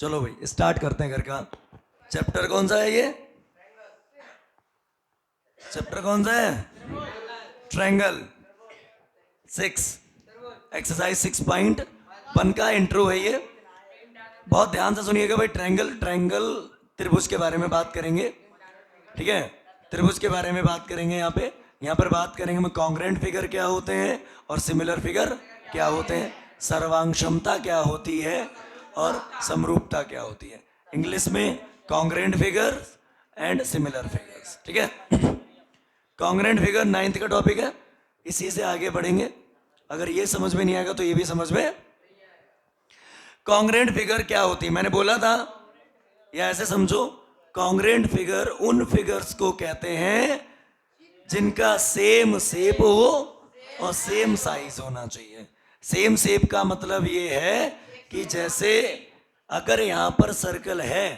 चलो भाई स्टार्ट करते हैं घर का। चैप्टर कौन सा है ये? चैप्टर कौन सा है? ट्रायंगल 6, एक्सरसाइज 6.1 का इंट्रो है ये। बहुत ध्यान से सुनिएगा भाई। ट्रायंगल त्रिभुज के बारे में बात करेंगे, ठीक है। त्रिभुज के बारे में बात करेंगे। यहाँ पर बात करेंगे हम कॉन्ग्रेंट फिगर क्या होते हैं और सिमिलर फिगर क्या होते हैं, सर्वांगक्षमता क्या होती है और समरूपता क्या होती है। इंग्लिश में congruent figure and similar figures, ठीक है। कॉन्ग्रेंट फिगर 9th का टॉपिक है, इसी से आगे बढ़ेंगे। अगर ये समझ में नहीं आएगा तो ये भी समझ में। कॉन्ग्रेंट फिगर क्या होती है मैंने बोला था, या ऐसे समझो, कॉन्ग्रेंट फिगर उन फिगर्स को कहते हैं जिनका सेम शेप हो और सेम साइज होना चाहिए। सेम शेप का मतलब ये है कि जैसे अगर यहाँ पर सर्कल है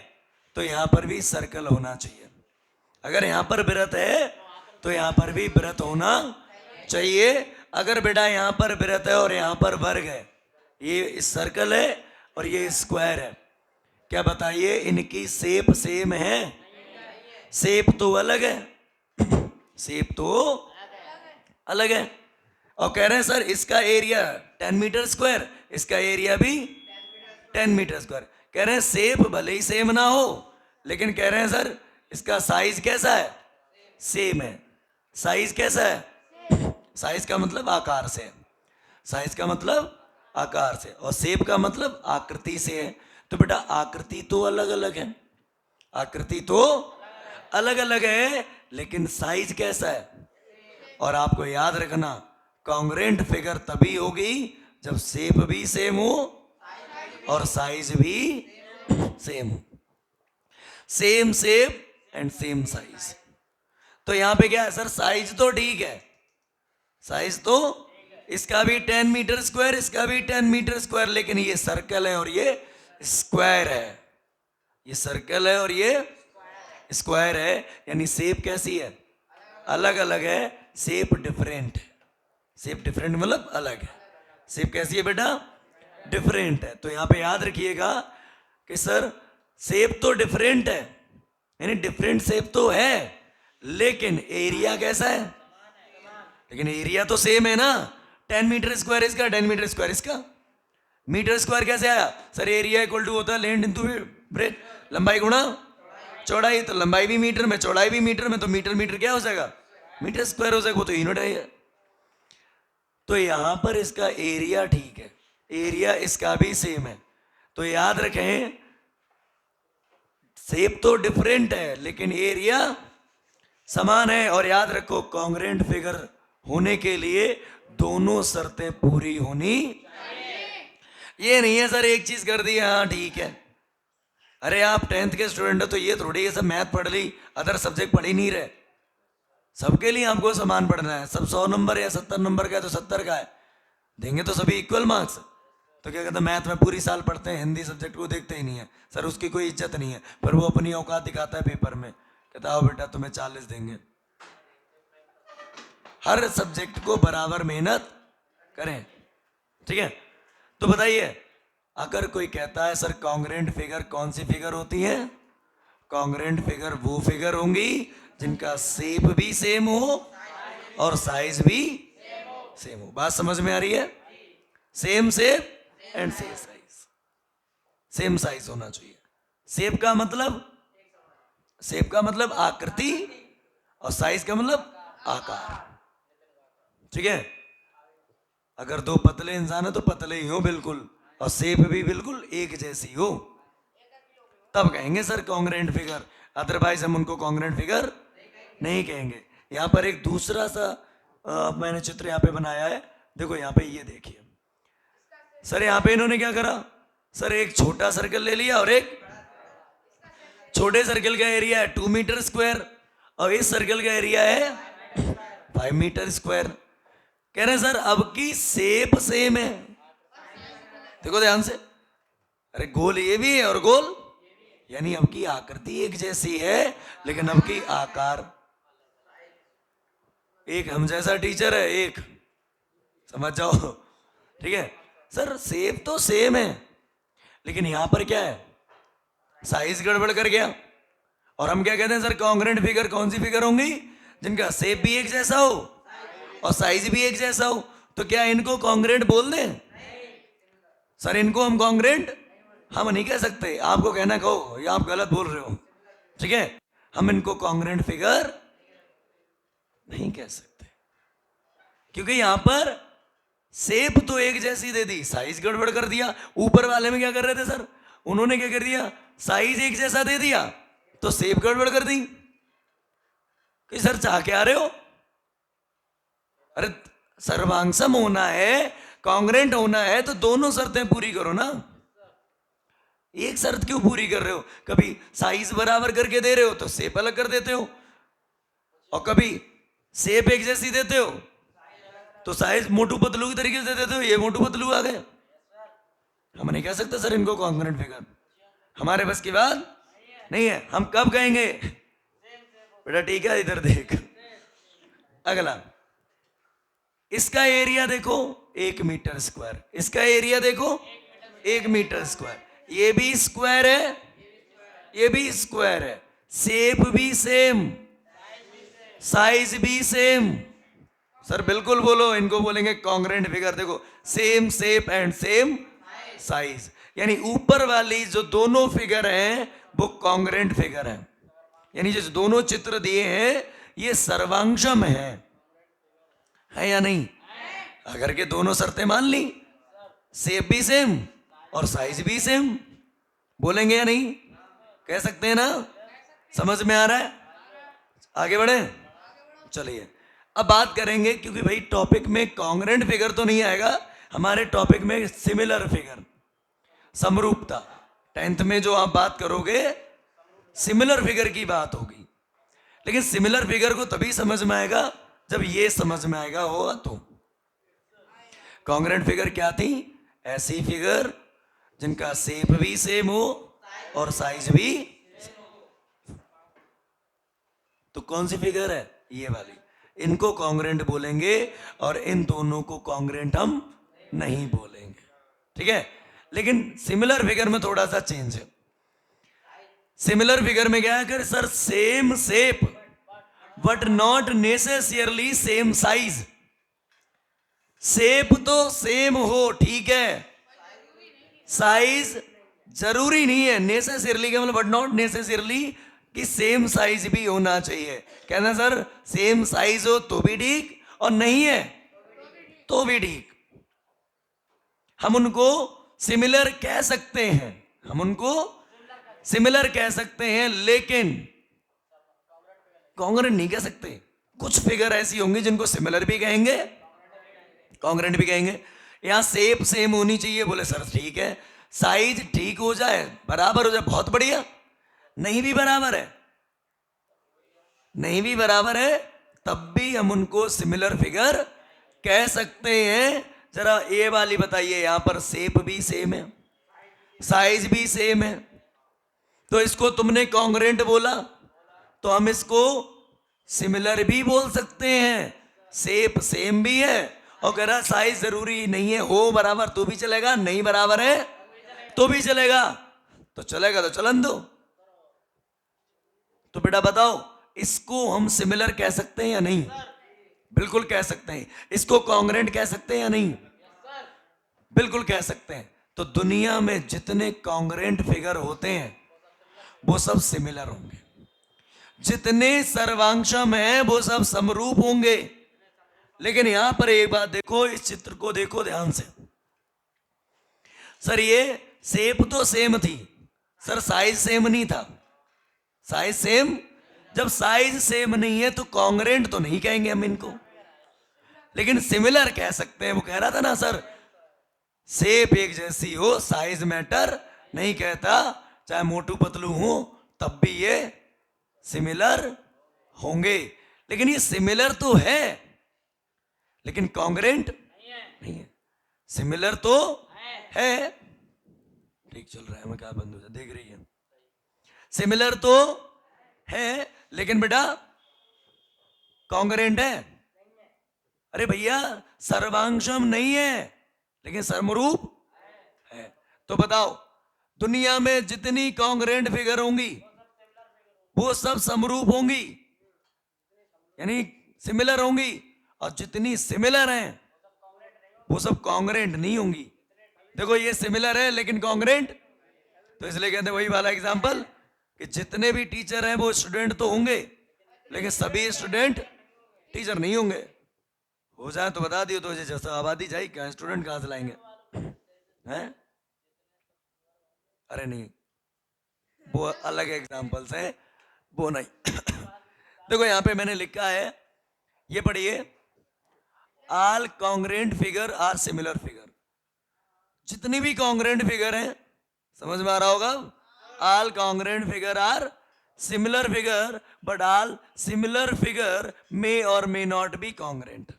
तो यहाँ पर भी सर्कल होना चाहिए, अगर यहाँ पर वृत्त है तो यहाँ पर भी वृत्त होना चाहिए। अगर बेटा यहाँ पर वृत्त है और यहाँ पर वर्ग है, ये सर्कल है और ये स्क्वायर है, क्या बताइए इनकी शेप सेम है? शेप तो अलग है, शेप तो अलग है। और कह रहे हैं सर इसका एरिया 10 मीटर स्क्वायर, इसका एरिया भी 10 मीटर स्क्वायर। कह रहे हैं शेप भले ही सेम ना हो, लेकिन कह रहे हैं सर इसका साइज कैसा है? सेम है। साइज कैसा है? साइज का मतलब आकार से, साइज का मतलब आकार से, और शेप का मतलब आकृति से है। तो बेटा आकृति तो अलग अलग है, आकृति तो अलग अलग है, लेकिन साइज कैसा है? और आपको याद रखना कॉन्ग्रेंट फिगर तभी होगी जब शेप भी सेम हो और साइज भी सेम हो। Same shape and same size. तो यहां पे क्या है सर, साइज तो ठीक है, साइज तो इसका भी 10 मीटर स्क्वायर, इसका भी 10 मीटर स्क्वायर, लेकिन ये सर्कल है और ये स्क्वायर है। ये सर्कल है और ये स्क्वायर है, यानी शेप कैसी है? अलग अलग है, शेप डिफरेंट है। शेप डिफरेंट मतलब अलग है। शेप कैसी है बेटा? डिफरेंट है। तो यहाँ पे याद रखिएगा कि सर शेप तो डिफरेंट है, यानी डिफरेंट शेप तो है, लेकिन एरिया कैसा है? लेकिन एरिया तो सेम है ना। 10 मीटर स्क्वायर इसका, 10 मीटर स्क्वायर इसका। मीटर स्क्वायर कैसे आया सर? एरिया इक्वल टू होता है लेंथ इंटू ब्रेथ, लंबाई गुणा चौड़ाई। तो लंबाई भी मीटर में, चौड़ाई भी मीटर में, तो मीटर मीटर क्या हो जाएगा? मीटर स्क्वायर हो जाएगा, वो तो यूनिट है। तो यहां पर इसका एरिया ठीक है, एरिया इसका भी सेम है। तो याद रखें शेप तो डिफरेंट है लेकिन एरिया समान है। और याद रखो कॉन्ग्रेंट फिगर होने के लिए दोनों शर्तें पूरी होनी। ये नहीं है सर एक चीज कर दी हाँ ठीक है। अरे आप 10th के स्टूडेंट हो तो ये थोड़ी, ये सब मैथ पढ़ ली, अदर सब्जेक्ट पढ़ ही नहीं रहे। सबके लिए आपको समान पढ़ना है। सब 100 नंबर या 70 नंबर का है तो 70 का है, देंगे तो सभी इक्वल मार्क्स। तो क्या कहते हैं मैथ में पूरी साल पढ़ते हैं, हिंदी सब्जेक्ट को देखते ही नहीं है सर, उसकी कोई इज्जत नहीं है। पर वो अपनी औकात दिखाता है पेपर में, कहता आओ बेटा तुम्हें 40 देंगे। हर सब्जेक्ट को बराबर मेहनत करें, ठीक है। तो बताइए अगर कोई कहता है सर कॉन्ग्रेंट फिगर कौन सी फिगर होती है? कॉन्ग्रेंट फिगर वो फिगर होंगी जिनका शेप भी सेम हो और साइज भी सेम हो। बात समझ में आ रही है? Same shape and same size, same size होना चाहिए। शेप का मतलब, शेप का मतलब आकृति और साइज का मतलब आकार, ठीक है। अगर दो पतले इंसान है तो पतले ही हो बिल्कुल, और शेप भी बिल्कुल एक जैसी हो, तब कहेंगे सर कॉन्ग्रेंट फिगर। अदरवाइज हम उनको कॉन्ग्रेंट फिगर नहीं कहेंगे। यहाँ पर एक दूसरा सा मैंने चित्र यहाँ पे बनाया है, देखो यहाँ पे, ये देखिए सर, यहाँ पे इन्होंने क्या करा सर, एक छोटा सर्कल ले लिया और एक छोटे सर्कल का एरिया है 2 मीटर स्क्वायर और इस सर्कल का एरिया है 5 मीटर स्क्वायर। कह रहे हैं सर अब की शेप सेम है, देखो ध्यान से। अरे गोल ये भी है और गोल, यानी अब की आकृति एक जैसी है लेकिन अब की आकार। एक हम जैसा टीचर है, एक समझ जाओ, ठीक है। सर शेप तो सेम है लेकिन यहां पर क्या है? साइज गड़बड़ कर गया। और हम क्या कहते हैं सर, कॉन्ग्रेंट फिगर कौन सी फिगर होंगी? जिनका शेप भी एक जैसा हो और साइज भी एक जैसा हो। तो क्या इनको कॉन्ग्रेंट बोल दें? सर इनको हम कॉन्ग्रेंट हम नहीं कह सकते, आपको कहना कहो, ये आप गलत बोल रहे हो, ठीक है। हम इनको कॉन्ग्रेंट फिगर नहीं कह सकते, क्योंकि यहां पर शेप तो एक जैसी दे दी, साइज गड़बड़ कर दिया। ऊपर वाले में क्या कर रहे थे सर, उन्होंने क्या कर दिया, साइज एक जैसा दे दिया तो शेप गड़बड़ कर दी। कि सर चाह के आ रहे हो? अरे सर्वांगसम होना है, कॉन्ग्रेंट होना है तो दोनों शर्तें पूरी करो ना। एक शर्त क्यों पूरी कर रहे हो? कभी साइज बराबर करके दे रहे हो तो शेप अलग कर देते हो, और कभी शेप एक जैसी देते हो तो साइज मोटू पतलू की तरीके से देते हो, ये मोटू पतलू आ गए। हम नहीं कह सकते सर इनको कॉन्ग्रेंट फिगर, हमारे बस की बात नहीं है। हम कब कहेंगे? बेटा ठीक है, इधर देख। अगला, इसका एरिया देखो 1 मीटर स्क्वायर, इसका एरिया देखो 1 मीटर स्क्वायर, ये भी स्क्वायर है, ये भी स्क्वायर है, शेप भी सेम, साइज भी सेम। सर बिल्कुल बोलो, इनको बोलेंगे कॉन्ग्रेंट फिगर। देखो same shape and same size, यानी ऊपर वाली जो दोनों फिगर हैं वो कॉन्ग्रेंट फिगर हैं, यानी जो दोनों चित्र दिए हैं ये सर्वांगसम है या नहीं? अगर के दोनों शर्तें मान ली, शेप भी सेम और साइज भी सेम, बोलेंगे या नहीं? कह सकते हैं ना? समझ में आ रहा है? आगे बढ़े, चलिए अब बात करेंगे, क्योंकि भाई टॉपिक में कॉन्ग्रेंट फिगर तो नहीं आएगा, हमारे टॉपिक में सिमिलर फिगर, समरूपता। 10th में जो आप बात करोगे सिमिलर फिगर की बात होगी, लेकिन सिमिलर फिगर को तभी समझ में आएगा जब ये समझ में आएगा होगा तो। कॉन्ग्रेंट फिगर क्या थी? ऐसी फिगर जिनका शेप भी सेम हो और साइज भी। तो कौन सी फिगर है? ये वाली, इनको कॉन्ग्रेंट बोलेंगे और इन दोनों को कॉन्ग्रेंट हम नहीं बोलेंगे, ठीक है। लेकिन सिमिलर फिगर में थोड़ा सा चेंज है। सिमिलर फिगर में क्या है कि sir same shape but not necessarily same size. Shape तो सेम हो, ठीक है, साइज जरूरी नहीं है। नेसेसरली का मतलब बट नॉट नेसेसरली कि सेम साइज भी होना चाहिए। कहना सर सेम साइज हो तो भी ठीक और नहीं है तो भी ठीक, हम उनको सिमिलर कह सकते हैं, हम उनको सिमिलर कह सकते हैं, लेकिन कॉन्ग्रेंट नहीं कह सकते। कुछ फिगर ऐसी होंगी जिनको सिमिलर भी कहेंगे, कॉन्ग्रेंट भी कहेंगे। यहां शेप सेम होनी चाहिए, बोले सर ठीक है, साइज ठीक हो जाए, बराबर हो जाए, बहुत बढ़िया। नहीं भी बराबर है, नहीं भी बराबर है, तब भी हम उनको सिमिलर फिगर कह सकते हैं। जरा ये वाली बताइए, यहां पर शेप भी सेम है, साइज भी सेम है, तो इसको तुमने कॉन्ग्रेंट बोला, तो हम इसको सिमिलर भी बोल सकते हैं। शेप सेम भी है और कह रहा साइज जरूरी नहीं है हो बराबर तो भी चलेगा, नहीं बराबर है तो भी चलेगा, तो चलेगा तो चलन दो। तो बेटा बताओ, इसको हम सिमिलर कह सकते हैं या नहीं? बिल्कुल कह सकते हैं। इसको कॉन्ग्रेंट कह सकते हैं या नहीं? बिल्कुल कह सकते हैं। तो दुनिया में जितने कॉन्ग्रेंट फिगर होते हैं वो सब सिमिलर होंगे, जितने सर्वांगसम हैं वो सब समरूप होंगे। लेकिन यहां पर एक बात देखो, इस चित्र को देखो ध्यान से। सर ये शेप तो सेम थी, सर साइज सेम नहीं था। साइज सेम, जब साइज सेम नहीं है तो कॉन्ग्रेंट तो नहीं कहेंगे हम इनको, लेकिन सिमिलर कह सकते हैं। वो कह रहा था ना सर, शेप एक जैसी हो साइज मैटर नहीं कहता, चाहे मोटू पतलू हो तब भी ये सिमिलर होंगे। लेकिन ये सिमिलर तो है लेकिन कॉन्ग्रेंट नहीं है। सिमिलर तो है, ठीक चल रहा है, मैं क्या बंद हो जाए, देख रही है। सिमिलर तो है लेकिन बेटा कॉन्ग्रेंट है। अरे भैया सर्वांगसम नहीं है लेकिन समरूप है। तो बताओ दुनिया में जितनी कॉन्ग्रेंट फिगर होंगी वो सब समरूप होंगी, यानी सिमिलर होंगी, और जितनी सिमिलर हैं वो सब कॉन्ग्रेंट नहीं होंगी। देखो ये सिमिलर है लेकिन कॉन्ग्रेंट, तो इसलिए कहते हैं वही वाला एग्जांपल कि जितने भी टीचर हैं वो स्टूडेंट तो होंगे लेकिन सभी स्टूडेंट टीचर नहीं होंगे। हो जाए तो बता दियो, तो जैसा आबादी जाए क्या स्टूडेंट कहां से लाएंगे हैं? अरे नहीं, वो अलग एग्जांपल्स हैं, वो नहीं। देखो यहां पे मैंने लिखा है, ये पढ़िए, all congruent figure are similar figure. जितनी भी कॉन्ग्रेंट फिगर हैं, समझ में आ रहा होगा, all congruent figure are similar figure, but all similar figure may और मे नॉट बी कॉन्ग्रेंट।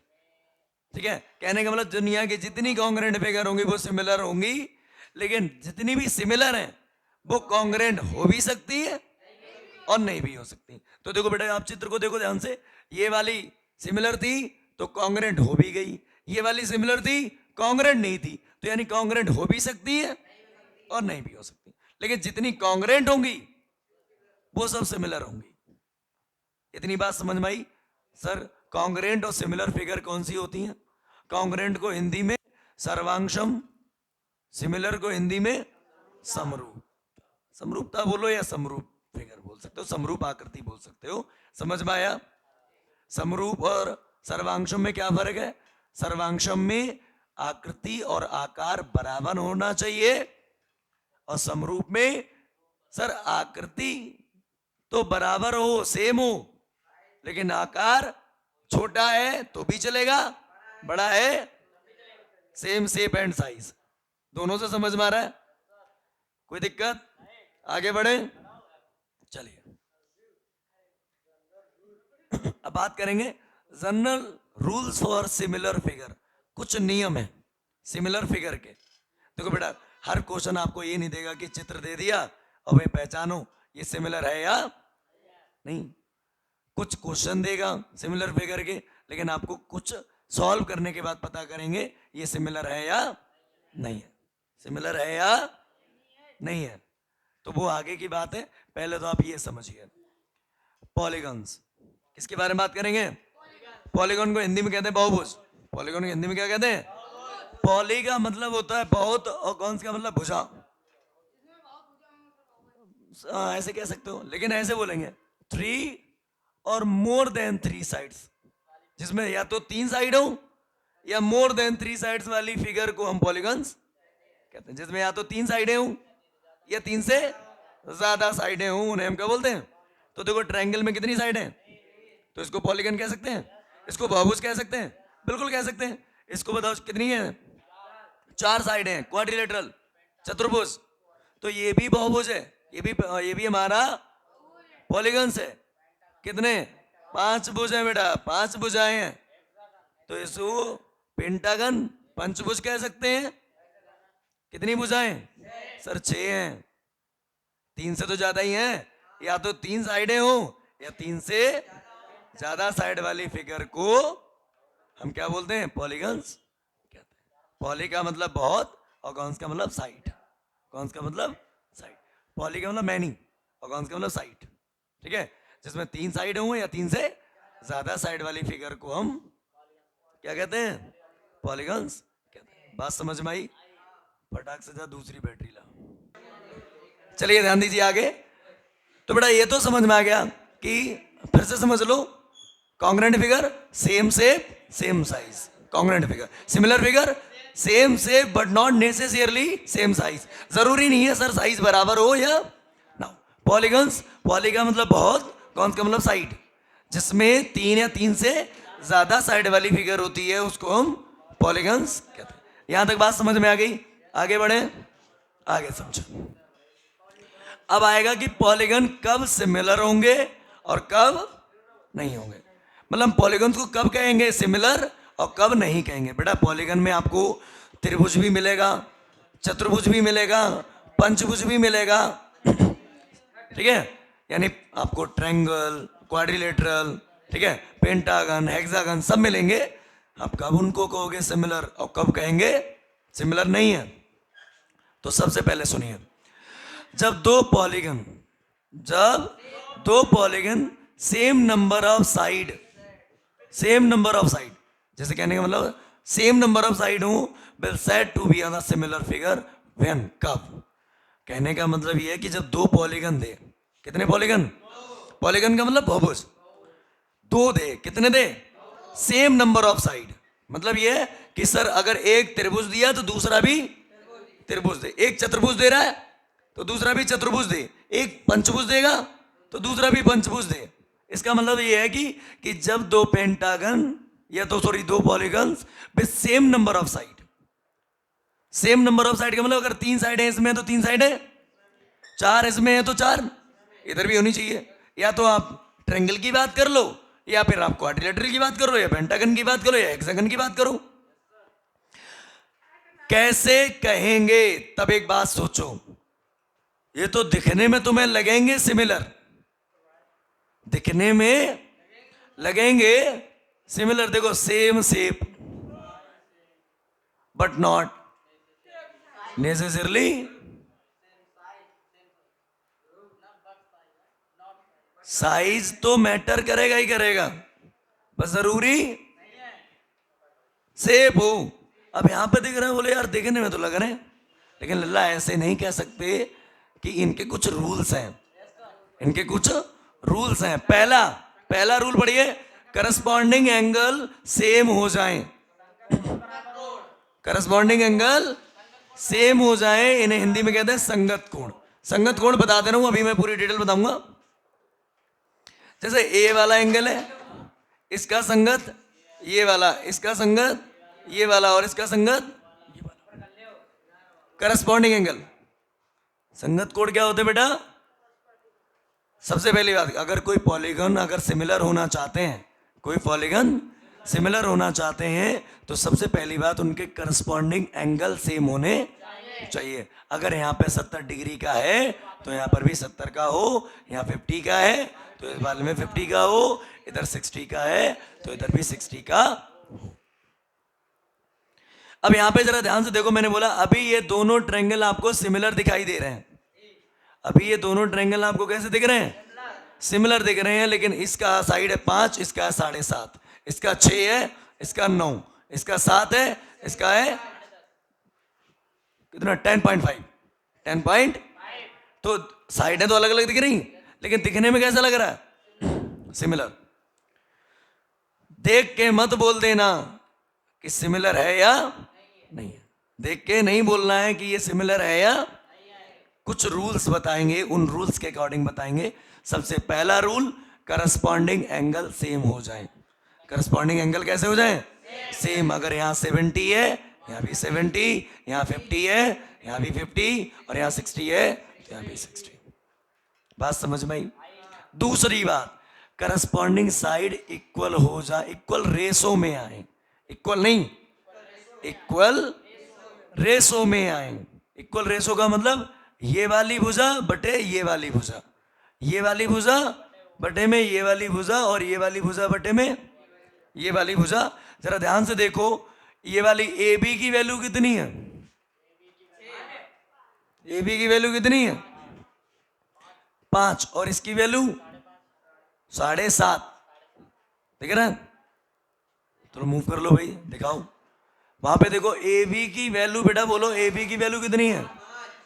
ठीक है, कहने का मतलब दुनिया की जितनी कॉन्ग्रेंट फिगर होंगी वो सिमिलर होंगी, लेकिन जितनी भी सिमिलर हैं वो कॉन्ग्रेंट हो भी सकती है और नहीं भी हो सकती। तो देखो बेटा, आप चित्र को देखो ध्यान से, ये वाली सिमिलर थी तो कॉन्ग्रेंट हो भी गई, ये वाली सिमिलर थी कॉन्ग्रेंट नहीं थी, तो यानी कॉन्ग्रेंट हो भी सकती है और नहीं भी हो सकती, लेकिन जितनी कॉन्ग्रेंट होंगी वो सब सिमिलर होंगी। इतनी बात समझ में आई? सर कॉन्ग्रेंट और सिमिलर फिगर कौन सी होती हैं? कॉन्ग्रेंट को हिंदी में सर्वांशम, सिमिलर को हिंदी में समरूप। समरूपता बोलो या समरूप फिगर बोल सकते हो, समरूप आकृति बोल सकते हो। समझ में आया? समरूप और सर्वांशम में क्या फर्क है? सर्वांशम में आकृति और आकार बराबर होना चाहिए, और समरूप में सर आकृति तो बराबर हो, सेम हो, लेकिन आकार छोटा है तो भी चलेगा, बड़ा है सेम शेप एंड साइज। दोनों से समझ में आ रहा है? कोई दिक्कत? आगे बढ़े, चलिए। अब बात करेंगे general rules for similar figure. कुछ नियम है सिमिलर फिगर के। देखो बेटा, हर क्वेश्चन आपको ये नहीं देगा कि चित्र दे दिया और भाई पहचानो ये सिमिलर है या नहीं। कुछ क्वेश्चन देगा सिमिलर फिगर के, लेकिन आपको कुछ सॉल्व करने के बाद पता करेंगे ये सिमिलर है या नहीं है, सिमिलर है या नहीं है। तो वो आगे की बात है, पहले तो आप ये समझिए पॉलीगन्स। किसके बारे में बात करेंगे? पॉलीगॉन को हिंदी में कहते हैं बहुभुज। पॉलीगॉन को हिंदी में क्या कहते हैं? पॉली का मतलब होता है बहुत, और कौन का मतलब भुजा। ऐसे कह सकते हो, लेकिन ऐसे बोलेंगे 3 और मोर देन 3 साइड्स, जिसमें या तो 3 साइड हो या मोर देन 3 साइड्स वाली फिगर को हम पॉलीगन्स कहते हैं। जिसमें या तो 3 साइडें हो या 3 से ज्यादा साइडें हो, उन्हें हम क्या बोलते हैं? तो देखो ट्रायंगल में कितनी साइड है, तो इसको पॉलीगन कह सकते हैं, इसको बहुभुज कह सकते हैं, बिल्कुल कह सकते हैं। इसको बताओ कितनी है? 4 साइड हैं, क्वाड्रिलेटरल, चतुर्भुज। तो ये भी बहुभुज है, ये भी हमारा पॉलीगन्स है। कितने? 5 भुज है बेटा, 5 भुजाएं हैं, तो इसको पेंटागन, पंचभुज कह सकते हैं। कितनी भुजाएं? सर 6 हैं, 3 से तो ज्यादा ही हैं। या तो 3 साइडें हो या 3 से ज्यादा साइड वाली फिगर को हम क्या बोलते हैं? पॉलीगन्स कहते हैं। पॉली का मतलब बहुत, और गॉन्स का मतलब साइड। गॉन्स का मतलब साइड, पॉली का मतलब मैनी, और गॉन्स का मतलब साइड। ठीक है, जिसमें 3 साइड हो या 3 से ज्यादा साइड वाली फिगर को हम क्या कहते हैं? पॉलीगन्स कहते हैं। बात समझ में आई? फटाक से जा दूसरी बैटरी ला। चलिए ध्यान दीजिए आगे। तो बेटा ये तो समझ में आ गया कि, फिर से समझ लो, congruent figure same shape same size, congruent figure. Similar figure same shape but not necessarily same size, जरूरी नहीं है सर साइज बराबर हो या ना। पॉलीगन्स, पॉली का मतलब बहुत, कॉन्स का मतलब साइड, जिसमें 3 या 3 से ज्यादा साइड वाली फिगर होती है उसको हम पॉलीगन्स कहते हैं। यहां तक बात समझ में आ गई? आगे बढ़े, आगे समझो। अब आएगा कि पॉलीगन कब सिमिलर होंगे और कब नहीं होंगे। मतलब पॉलीगन्स को कब कहेंगे सिमिलर और कब नहीं कहेंगे। बेटा पॉलीगन में आपको त्रिभुज भी मिलेगा, चतुर्भुज भी मिलेगा, पंचभुज भी मिलेगा। ठीक है, यानी आपको ट्रायंगल, क्वाड्रिलेटरल, ठीक है, पेंटागन, हेक्सागन सब मिलेंगे। आप कब उनको कहोगे सिमिलर और कब कहेंगे सिमिलर नहीं है? तो सबसे पहले सुनिए, जब दो polygon same number of side, जैसे कहने का मतलब सेम नंबर ऑफ साइड हो, will said to be on a similar figure when, कब? कहने का मतलब ये है कि जब दो पॉलीगन दे, कितने पॉलीगन? पॉलीगन का मतलब बहुभुज, दो दे, कितने दे? Same number of side. मतलब ये है कि सर अगर एक त्रिभुज दिया तो दूसरा भी त्रिभुज दे, एक चतुर्भुज दे रहा है तो दूसरा भी चतुर्भुज दे, एक पंचभुज देगा तो दूसरा भी पंचभुज दे। इसका मतलब ये है कि जब दो पेंटागन या तो सॉरी दो polygons with same number of side, same number of side का मतलब अगर 3 साइड है इसमें तो 3 साइड है, 4 इसमें है तो 4 इधर भी होनी चाहिए। या तो आप ट्रायंगल की बात कर लो, या फिर आप क्वाड्रिलेटरल की बात करो, या पेंटागन की बात करो, या हेक्सागन की बात करो। कैसे कहेंगे? तब एक बात सोचो, ये तो दिखने में तुम्हें लगेंगे सिमिलर, दिखने में लगेंगे सिमिलर, देखो same shape but not necessarily size. तो मैटर करेगा ही करेगा, बस जरूरी शेप हो। अब यहां पे दिख रहे हैं, बोले यार देखने में तो लग रहे हैं, लेकिन लल्ला ऐसे नहीं कह सकते कि इनके कुछ रूल्स हैं, इनके कुछ रूल्स हैं। पहला रूल पढ़िए, करस्पॉन्डिंग एंगल सेम हो जाए, करस्पॉन्डिंग एंगल सेम हो जाए, इन्हें हिंदी में कहते हैं संगत कोण। संगत कोण बता दे रहा हूं, अभी मैं पूरी डिटेल बताऊंगा। जैसे ए वाला एंगल है, इसका संगत ये वाला, इसका संगत ये वाला, और इसका संगत ये वाला, करस्पॉन्डिंग एंगल। संगत कोण क्या होते बेटा? सबसे पहली बात, अगर कोई पॉलीगन अगर सिमिलर होना चाहते हैं, कोई पॉलीगन सिमिलर होना चाहते हैं तो सबसे पहली बात उनके करस्पॉन्डिंग एंगल सेम होने चाहिए। अगर यहाँ पे 70 डिग्री का है तो यहाँ पर भी 70 का हो, यहाँ 50 का है तो इस वाले में 50 का हो, इधर 60 का है तो इधर भी 60 का हो। अब यहाँ पे जरा ध्यान से देखो, मैंने बोला अभी ये दोनों ट्रायंगल आपको सिमिलर दिखाई दे रहे हैं, अभी ये दोनों ट्रायंगल आपको कैसे दिख रहे हैं? सिमिलर दिख रहे हैं, लेकिन इसका साइड है 5, इसका है 7.5, इसका 6 है, इसका 9, इसका 7 है, इसका है कितना 10.5, 10. तो साइडें तो अलग अलग दिख रही, लेकिन दिखने में कैसा लग रहा है? सिमिलर। देख के मत बोल देना कि सिमिलर है या नहीं है, देख के नहीं बोलना है कि ये सिमिलर है या, कुछ रूल्स बताएंगे, उन रूल्स के अकॉर्डिंग बताएंगे। सबसे पहला रूल, करस्पॉन्डिंग एंगल सेम हो जाए। करस्पॉन्डिंग एंगल कैसे हो जाए? सेम। अगर यहाँ 70 है, यहाँ भी 70, यहाँ 50 है, यहाँ भी 50, और यहाँ 60 है, यहाँ भी 60। बात समझ में आई? दूसरी बात, करस्पॉन्डिंग साइड इक्वल हो जाए, इक्वल रेशो में आए, इक्वल नहीं, इक्वल रेशो में आए। इक्वल रेशो का मतलब ये वाली भुजा बटे ये वाली भुजा, ये वाली भुजा बटे में ये वाली भुजा, और ये वाली भुजा बटे में ये वाली भुजा। जरा ध्यान से देखो, ये वाली ए बी की वैल्यू कितनी है? ए बी की वैल्यू कितनी है? 5, और इसकी वैल्यू 7.5। देख रहे हैं? तो मूव कर लो भाई, दिखाओ वहां पे देखो, ए बी की वैल्यू, बेटा बोलो ए बी की वैल्यू कितनी है?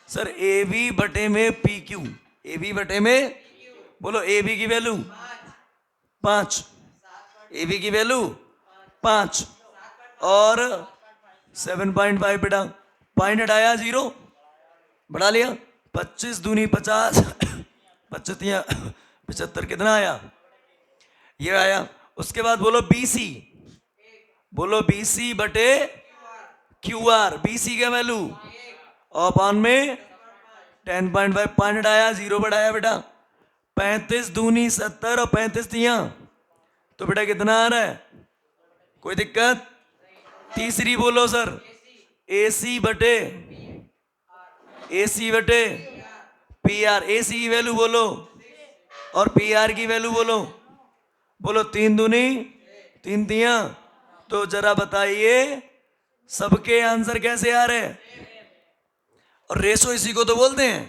सर ए बी बटे में पी क्यू, ए बी बटे में, बोलो ए बी की वैल्यू 5, ए बी की वैल्यू 5, और 7.5 बेटा, पॉइंट हटाया 0, बढ़ा लिया, 25 दूनी 50, 25 75, कितना आया? ये आया। उसके बाद बोलो BC, बोलो BC बटे QR, BC का वैल्यू और पान में 10.5, पॉइंट हटाया 0 बढ़ाया बेटा, 35 दूनी 70 और 35 तिया, तो बेटा कितना आ रहा है? कोई दिक्कत? तीसरी बोलो सर, AC बटे PR, AC की वैल्यू बोलो और PR की वैल्यू बोलो, बोलो 3 दूनी 3 तिया। तो जरा बताइए सबके आंसर कैसे आ रहे हैं? और रेशो इसी को तो बोलते हैं,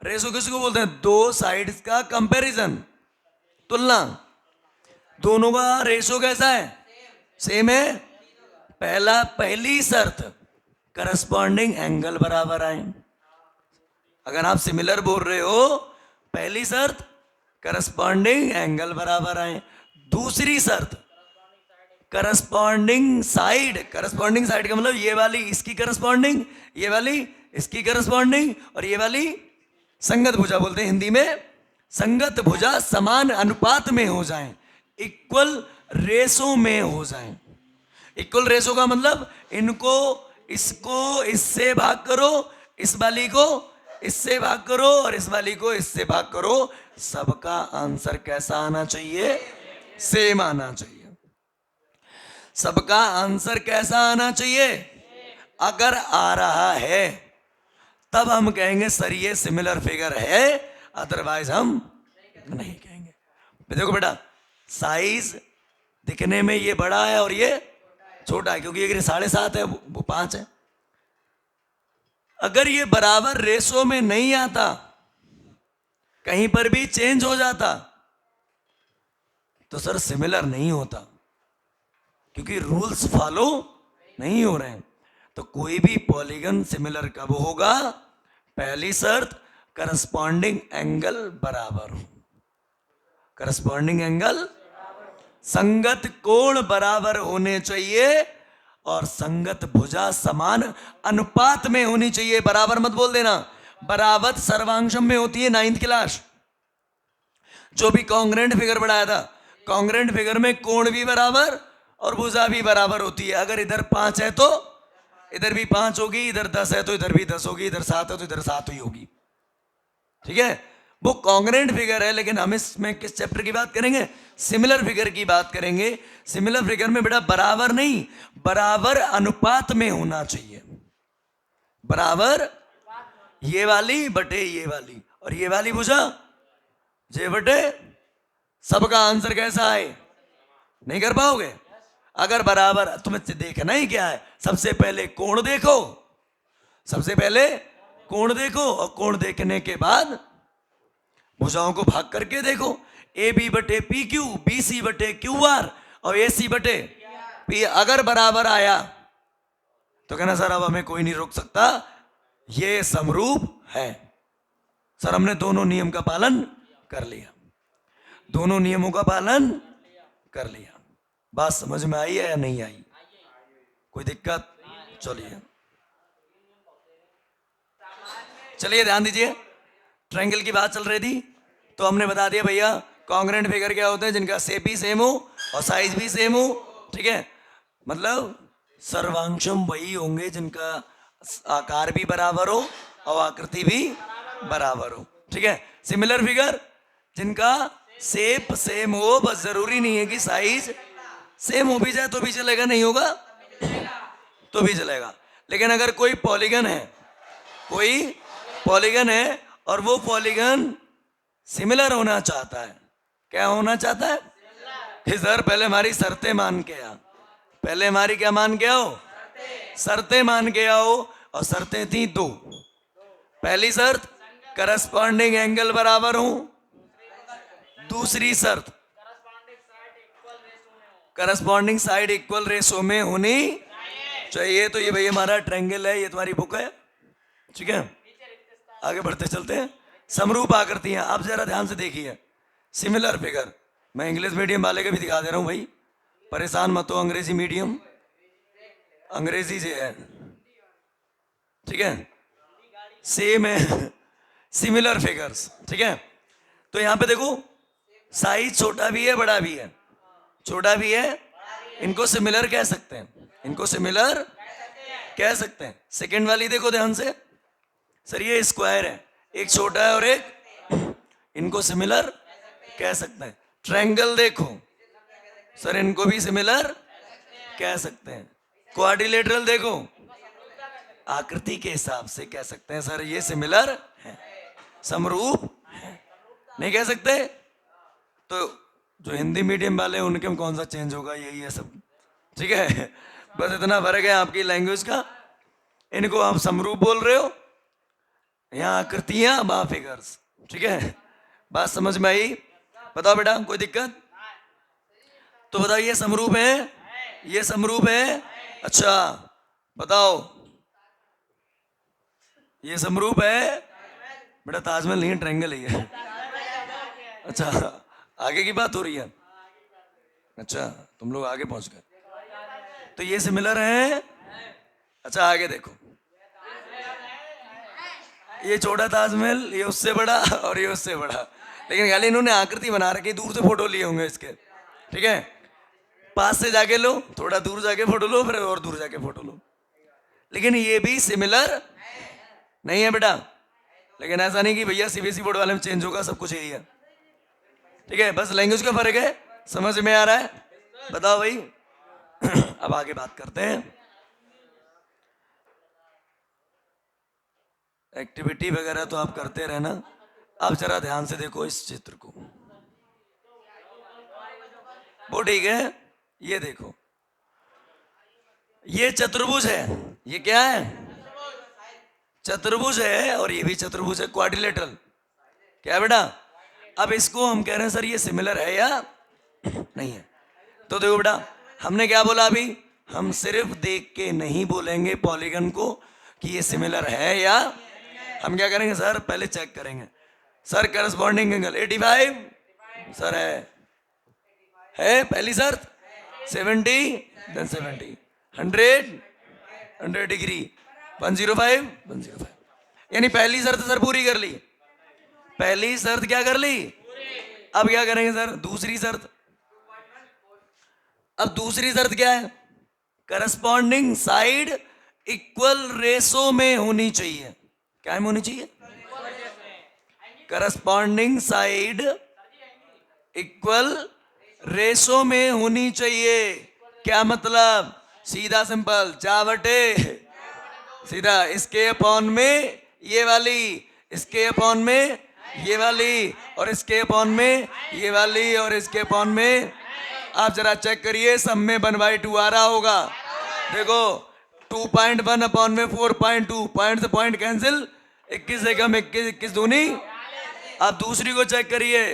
रेशो किसको बोलते हैं? दो साइड्स का कंपैरिजन, तुलना। दोनों का रेशो कैसा है? सेम है। पहली शर्त करस्पॉन्डिंग एंगल बराबर आए। अगर आप सिमिलर बोल रहे हो, पहली शर्त करस्पॉन्डिंग एंगल बराबर आए। दूसरी शर्त करस्पॉन्डिंग साइड का मतलब ये वाली इसकी करस्पॉन्डिंग, ये वाली इसकी करस्पॉन्डिंग, और ये वाली संगत भुजा बोलते हैं हिंदी में, संगत भुजा समान अनुपात में हो जाएं, इक्वल रेशो में हो जाएं। इक्वल रेशो का मतलब इनको, इसको इससे भाग करो, इस वाली को इससे भाग करो, और इस वाली को इससे भाग करो। सबका आंसर कैसा आना चाहिए? सेम आना चाहिए। सबका आंसर कैसा आना चाहिए? अगर आ रहा है तब हम कहेंगे सर ये सिमिलर फिगर है, अदरवाइज हम नहीं कहेंगे। देखो बेटा, साइज दिखने में ये बड़ा है और ये छोटा है, क्योंकि ये 7.5 है, वो 5 है। अगर ये बराबर रेशो में नहीं आता, कहीं पर भी चेंज हो जाता, तो सर सिमिलर नहीं होता, क्योंकि रूल्स फॉलो नहीं हो रहे हैं। तो कोई भी पॉलीगन सिमिलर कब होगा? पहली शर्त करस्पॉन्डिंग एंगल बराबर हो। करस्पॉन्डिंग एंगल, संगत कोण बराबर होने चाहिए, और संगत भुजा समान अनुपात में होनी चाहिए। बराबर मत बोल देना, बराबर सर्वांशम में होती है 9th क्लास। जो भी कॉन्ग्रेंट फिगर बढ़ाया था, कॉन्ग्रेंट फिगर में कोण भी बराबर और भुजा भी बराबर होती है। अगर इधर 5 है तो इधर भी 5 होगी, इधर 10 है तो इधर भी 10 होगी, इधर 7 है तो इधर 7 ही होगी। ठीक है, वो कॉन्ग्रेंट फिगर है। लेकिन हम इसमें किस चैप्टर की बात करेंगे? सिमिलर फिगर की बात करेंगे। सिमिलर फिगर में बेटा बराबर नहीं, बराबर अनुपात में होना चाहिए। बराबर ये वाली बटे ये वाली, और ये वाली भुजा जे बटे। सबका आंसर कैसा है? नहीं कर पाओगे। अगर बराबर, तुम्हें देखना ही क्या है? सबसे पहले कोण देखो, सबसे पहले कोण देखो, और कोण देखने के बाद भुजाओं को भाग करके देखो। ए बी बटे पी क्यू, बी सी बटे क्यू आर, और ए सी बटे पी। अगर बराबर आया तो कहना सर अब हमें कोई नहीं रोक सकता, ये समरूप है। सर हमने दोनों नियम का पालन कर लिया, दोनों नियमों का पालन कर लिया। बात समझ में आई है या नहीं आई? कोई दिक्कत? चलिए ध्यान दीजिए, ट्रायंगल की बात चल रही थी, तो हमने बता दिया भैया कॉन्ग्रेंट फिगर क्या होते हैं? जिनका शेप भी सेम हो और साइज भी सेम हो। ठीक है, मतलब सर्वांशम वही होंगे जिनका आकार भी बराबर हो और आकृति भी बराबर हो। ठीक है, सिमिलर फिगर जिनका शेप सेम हो, बस जरूरी नहीं है कि साइज सेम हो भी जाए तो भी चलेगा, नहीं होगा तो भी चलेगा। लेकिन अगर कोई पॉलीगन है, कोई पॉलीगन है और वो पॉलीगन सिमिलर होना चाहता है, क्या होना चाहता है? कि सर पहले हमारी शर्तें मान के आ, पहले हमारी क्या मान के आओ? शर्तें मान के आओ। और शर्तें थी 2। पहली शर्त करस्पॉन्डिंग एंगल बराबर हो, दूसरी शर्त करस्पॉन्डिंग साइड इक्वल रेशो में होनी चाहिए। तो ये भाई हमारा ट्रायंगल है, ये तुम्हारी बुक है। ठीक है, आगे बढ़ते चलते हैं। समरूप आकृतियां, आप जरा ध्यान से देखिए। सिमिलर फिगर, मैं इंग्लिश मीडियम वाले के भी दिखा दे रहा हूं भाई, परेशान मत हो। अंग्रेजी मीडियम, अंग्रेजी से है। ठीक है, सेम है सिमिलर फिगर्स। ठीक है, तो यहां पे देखो साइज छोटा भी है बड़ा भी है, छोटा भी है, इनको सिमिलर कह सकते हैं, इनको सिमिलर कह सकते हैं। सेकंड वाली देखो ध्यान से, सर ये स्क्वायर है, एक छोटा है और एक, इनको सिमिलर कह सकते हैं। ट्रायंगल देखो, सर इनको भी सिमिलर कह सकते हैं। क्वाड्रिलेटरल देखो, आकृति के हिसाब से कह सकते हैं सर ये सिमिलर है, समरूप है, नहीं कह सकते। तो जो हिंदी मीडियम वाले उनके में कौन सा चेंज होगा, यही है सब। ठीक है, बस इतना फर्क है आपकी लैंग्वेज का। इनको आप समरूप बोल रहे हो, यहाँ आकृतियां, वहां फिगर्स। ठीक है, बात समझ में आई? बताओ बेटा, कोई दिक्कत? तो बताओ, ये समरूप है, ये समरूप है। अच्छा बताओ, ये समरूप है बेटा? ताजमहल नहीं है, ट्रायंगल ही है। अच्छा, आगे की बात हो रही है। अच्छा, तुम लोग आगे पहुंच गए, तो ये सिमिलर है। अच्छा आगे देखो, ये छोटा ताजमहल, ये उससे बड़ा और ये उससे बड़ा, लेकिन खाली इन्होंने आकृति बना रखी, दूर से फोटो लिए होंगे इसके। ठीक है, पास से जाके लो, थोड़ा दूर जाके फोटो लो, फिर और दूर जाके फोटो लो, लेकिन ये भी सिमिलर नहीं है बेटा। लेकिन ऐसा नहीं कि भैया सीबीएसई बोर्ड वाले में चेंज होगा, सब कुछ यही है। ठीक है, बस लैंग्वेज का फर्क है, समझ में आ रहा है? बताओ भाई। अब आगे बात करते हैं। एक्टिविटी वगैरह तो आप करते रहना। अब जरा ध्यान से देखो इस चित्र को, वो ठीक है। ये देखो, ये चतुर्भुज है, ये क्या है? चतुर्भुज है, और ये भी चतुर्भुज है, क्वाड्रिलेटरल। क्या है बेटा? अब इसको हम कह रहे हैं सर ये सिमिलर है या नहीं है। तो देखो बेटा, हमने क्या बोला अभी? हम सिर्फ देख के नहीं बोलेंगे पॉलीगन को कि ये सिमिलर है या, हम क्या करेंगे सर? पहले चेक करेंगे। सर करस्पॉन्डिंग एंगल 85, सर है पहली शर्त। 70, देन 70, 100 डिग्री, 105, यानी पहली शर्त सर पूरी कर ली। पहली शर्त क्या कर ली? अब क्या करेंगे सर? दूसरी शर्त। अब दूसरी शर्त क्या है? करस्पॉन्डिंग साइड इक्वल रेशो में होनी चाहिए। क्या में होनी चाहिए? करस्पॉन्डिंग साइड इक्वल रेशो में होनी चाहिए। क्या मतलब? सीधा सिंपल, चावटे सीधा, इसके अपॉन में ये वाली, इसके अपॉन में ये वाली, और इसके अपॉन में ये वाली, और इसके अपॉन में। आप जरा चेक करिए, सब में 1/2 आ रहा होगा। देखो 2.1 अपॉन में 4.2, पॉइंट से पॉइंट कैंसिल, 21 से कम 21, 21 दूनी। आप दूसरी को चेक करिए,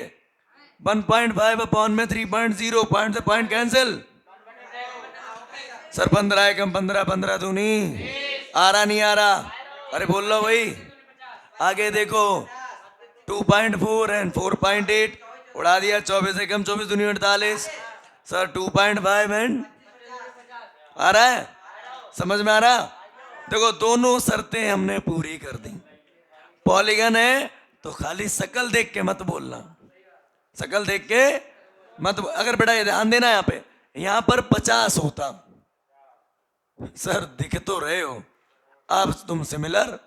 1.5 अपॉन में 3.0, पॉइंट से पॉइंट कैंसिल। सर 15 एकम 15, 15 दूनी। आ रहा नहीं आ रहा? अरे बोल लो भाई। आगे देखो 2.4 एंड 4.8, उड़ा दिया। 24 एकम 24 दूनी 48। सर 2.5 एंड, आ रहा है? समझ में आ रहा? देखो दोनों शर्तें हमने पूरी कर दी। पॉलीगन है तो खाली शकल देख के मत बोलना, शकल देख के मत। अगर बेटा ये ध्यान देना, यहाँ पर 50 होता, सर दिख तो रहे हो अब तुम सिमिलर,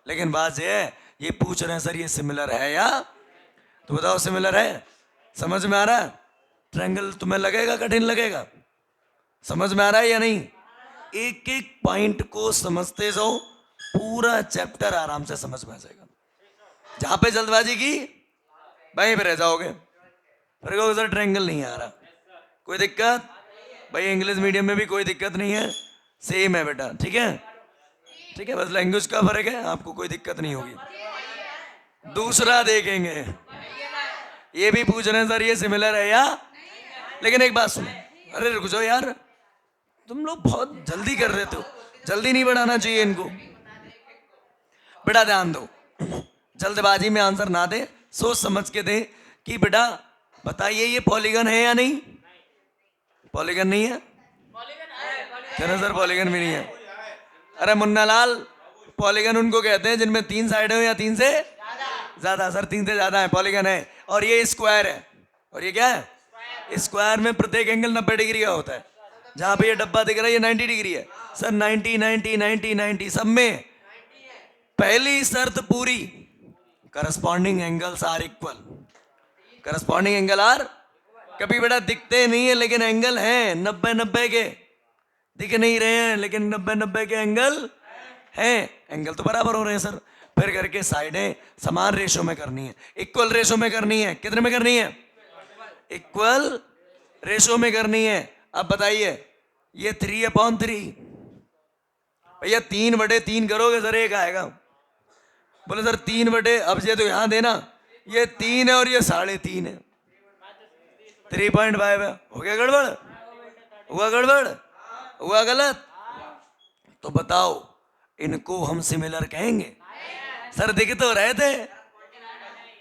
लेकिन बात ये है, ये पूछ रहे हैं सर ये सिमिलर है या, तो बताओ सिमिलर है। समझ में आ रहा है? ट्रायंगल तुम्हें लगेगा कठिन लगेगा? समझ में आ रहा है या नहीं? एक एक पॉइंट को समझते जाओ, पूरा चैप्टर आराम से समझ में आ जाएगा। जहां पे जल्दबाजी की वहीं पे रह जाओगे, फिर कहोगे सर ट्रायंगल नहीं आ रहा। कोई दिक्कत? भाई इंग्लिश मीडियम में भी कोई दिक्कत नहीं है, सेम है बेटा। ठीक है, ठीक है, बस लैंग्वेज का फर्क है, आपको कोई दिक्कत नहीं होगी। दूसरा देखेंगे, ये भी पूछ रहे हैं सर ये सिमिलर है या, लेकिन एक बात सुनो, अरे रुक जाओ यार, तुम लोग बहुत जल्दी कर रहे हो, जल्दी नहीं बढ़ाना चाहिए इनको। बेटा ध्यान दो, जल्दबाजी में आंसर ना दे, सोच समझ के दे कि बेटा बताइए ये पॉलीगन है या नहीं? पॉलीगन नहीं है? कह रहे सर पॉलीगन भी नहीं है। अरे मुन्ना लाल, पॉलीगन उनको कहते हैं जिनमें 3 साइड हो या 3 से ज्यादा। सर 3 से ज्यादा है, पॉलीगन है। और ये स्क्वायर है, और ये क्या है? स्क्वायर में प्रत्येक एंगल 90 डिग्री का होता है। जहां पे ये डब्बा दिख रहा है ये 90 डिग्री है। सर 90 90 90 90 सब में पहली शर्त पूरी, corresponding angles are equal. Corresponding angle are, कभी बेटा दिखते नहीं है लेकिन एंगल हैं 90 90 के, दिख नहीं रहे हैं लेकिन 90 90 के एंगल हैं। एंगल तो बराबर हो रहे हैं सर। फिर करके साइडें समान रेशो में करनी है, इक्वल रेशो में करनी है। कितने में करनी है? इक्वल रेशो में करनी है। अब बताइए ये 3/3, भैया 3/3 करोगे सर एक आएगा, बोले सर 3/, अब ये तो यहां देना, ये 3 है और ये 3.5 है, 3.5 है। हो गया गड़बड़? हुआ गड़बड़? हुआ गलत? तो बताओ इनको हम सिमिलर कहेंगे? सर दिख तो रहे थे,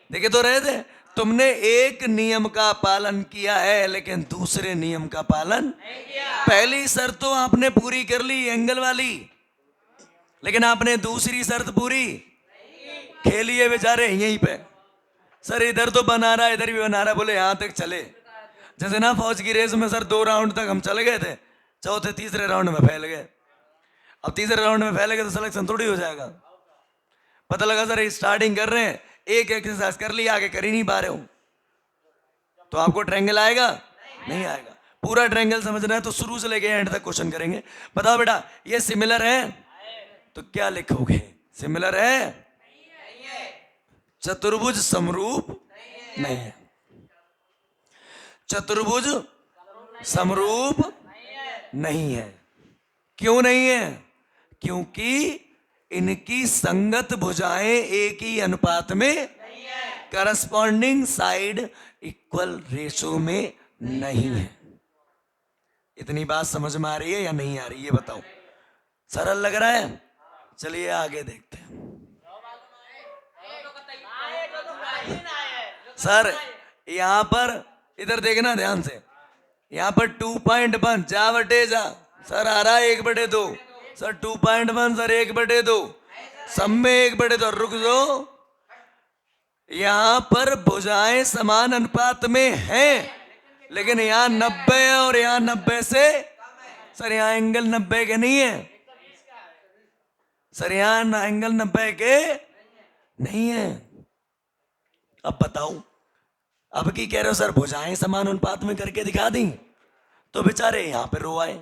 दिख तो रहे थे। तुमने एक नियम का पालन किया है लेकिन दूसरे नियम का पालन पहली शर्त तो आपने पूरी कर ली एंगल वाली, लेकिन आपने दूसरी शर्त पूरी खेलिए बेचारे यहीं पे। सर इधर तो बना रहा, इधर भी बना रहा, बोले यहां तक चले। जैसे ना फौज की रेस में सर 2 राउंड तक हम चले गए थे, चौथे तीसरे राउंड में फैल गए। अब तीसरे राउंड में फैल गए तो सिलेक्शन थोड़ी हो जाएगा। पता लगा सर स्टार्टिंग कर रहे हैं, एक एक्सरसाइज कर ली, आगे कर ही नहीं पा रहे हो, तो आपको ट्रायंगल आएगा? नहीं आएगा। पूरा ट्रायंगल समझना है तो शुरू से लेके एंड तक क्वेश्चन करेंगे। बताओ बेटा ये सिमिलर है तो क्या लिखोगे? सिमिलर है? चतुर्भुज समरूप नहीं है। चतुर्भुज समरूप नहीं है। क्यों नहीं है? क्योंकि इनकी संगत भुजाएं एक ही अनुपात में, करस्पॉन्डिंग साइड इक्वल रेशो में नहीं है। इतनी बात समझ में आ रही है या नहीं आ रही है बताओ? सरल लग रहा है? चलिए आगे देखते हैं। सर यहां पर इधर देखना ध्यान से, यहां पर 2.1 जा बटे जा, सर आ रहा है 1/2, सर 2.1 सर 1/2, सब में 1/2। रुक जाओ, यहां पर भुजाएं समान अनुपात में हैं, लेकिन यहां 90 है और यहां 90 से, सर यहां एंगल 90 के नहीं है, सर यहां एंगल 90 के नहीं है। अब बताओ, अब की कह रहे हो सर भुजाएं समान अनुपात में करके दिखा दी, तो बेचारे यहां पे रो आए।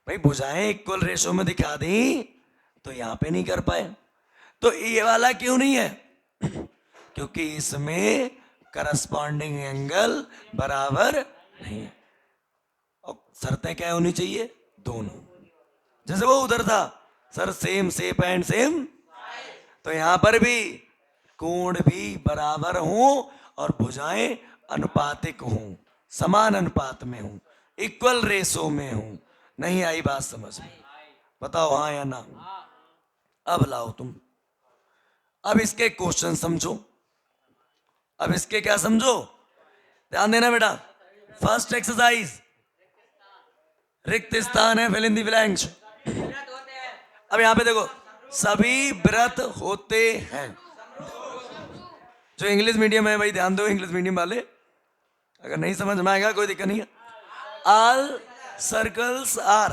भाई भुजाएं इक्वल रेशो में दिखा दी तो यहां पे नहीं कर पाए, तो ये वाला क्यों नहीं है? क्योंकि इसमें करस्पॉन्डिंग एंगल बराबर नहीं है। और शर्तें क्या होनी चाहिए? दोनों। जैसे वो उधर था sir same shape and same, तो यहां पर भी कोण भी बराबर हो और भुजाएं अनुपातिक हों, समान अनुपात में हों, इक्वल रेशो में हों। नहीं आई बात समझ में? बताओ हाँ या ना? अब लाओ तुम, अब इसके क्वेश्चन समझो, अब इसके क्या समझो, ध्यान देना बेटा। फर्स्ट एक्सरसाइज, रिक्त स्थान है, फिल इन द ब्लैंक्स। अब यहां पे देखो, सभी व्रत होते हैं। जो इंग्लिश मीडियम है भाई ध्यान दो, इंग्लिश मीडियम वाले, अगर नहीं समझ में आएगा कोई दिक्कत नहीं है। All circles are